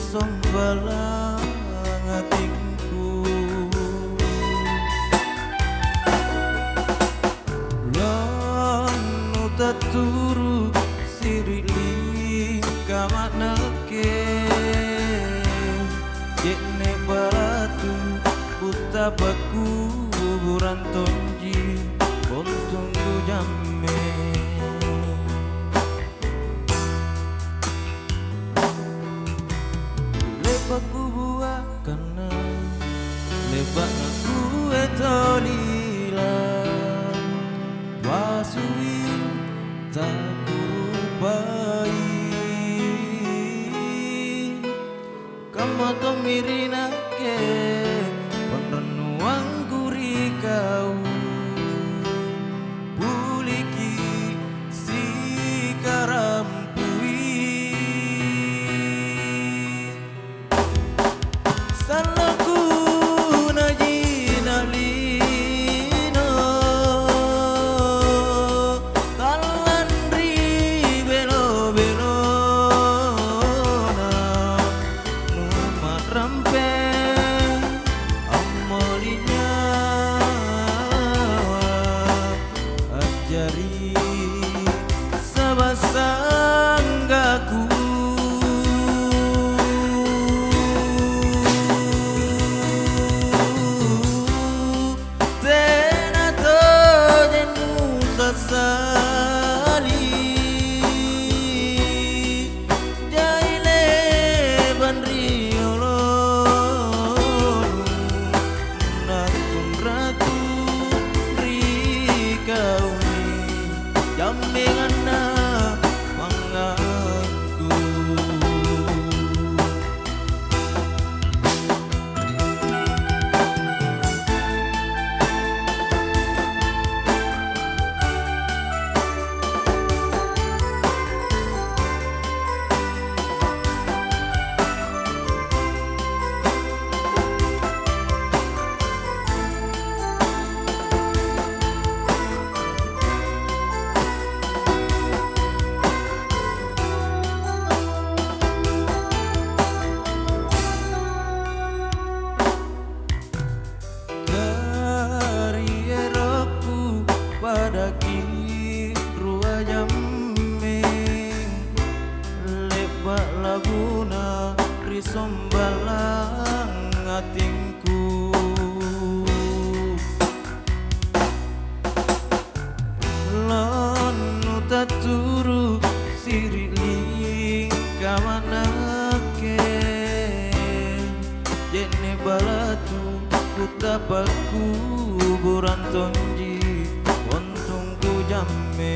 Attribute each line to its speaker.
Speaker 1: risombalang hatiku. Lan utaturu siriling kamanake jekne batu buta baku buran tonji bontungku jamme. Lepaku buah karena lepak aku etolila wasui tak kurubai kamu to mirina ke penenuang guri kau buliki si karampui salahku najina lino talan ri belo belo na numat rampe amolinya ajari sabasanggaku. Sali jaile banriolo natun ratu rikauni jambengana mangaku. Pada rua jamming lebak laguna risombalang hatingku. Lan utaturu siriling kamanake jene balatu kutapaku buran tonji untungku jamme.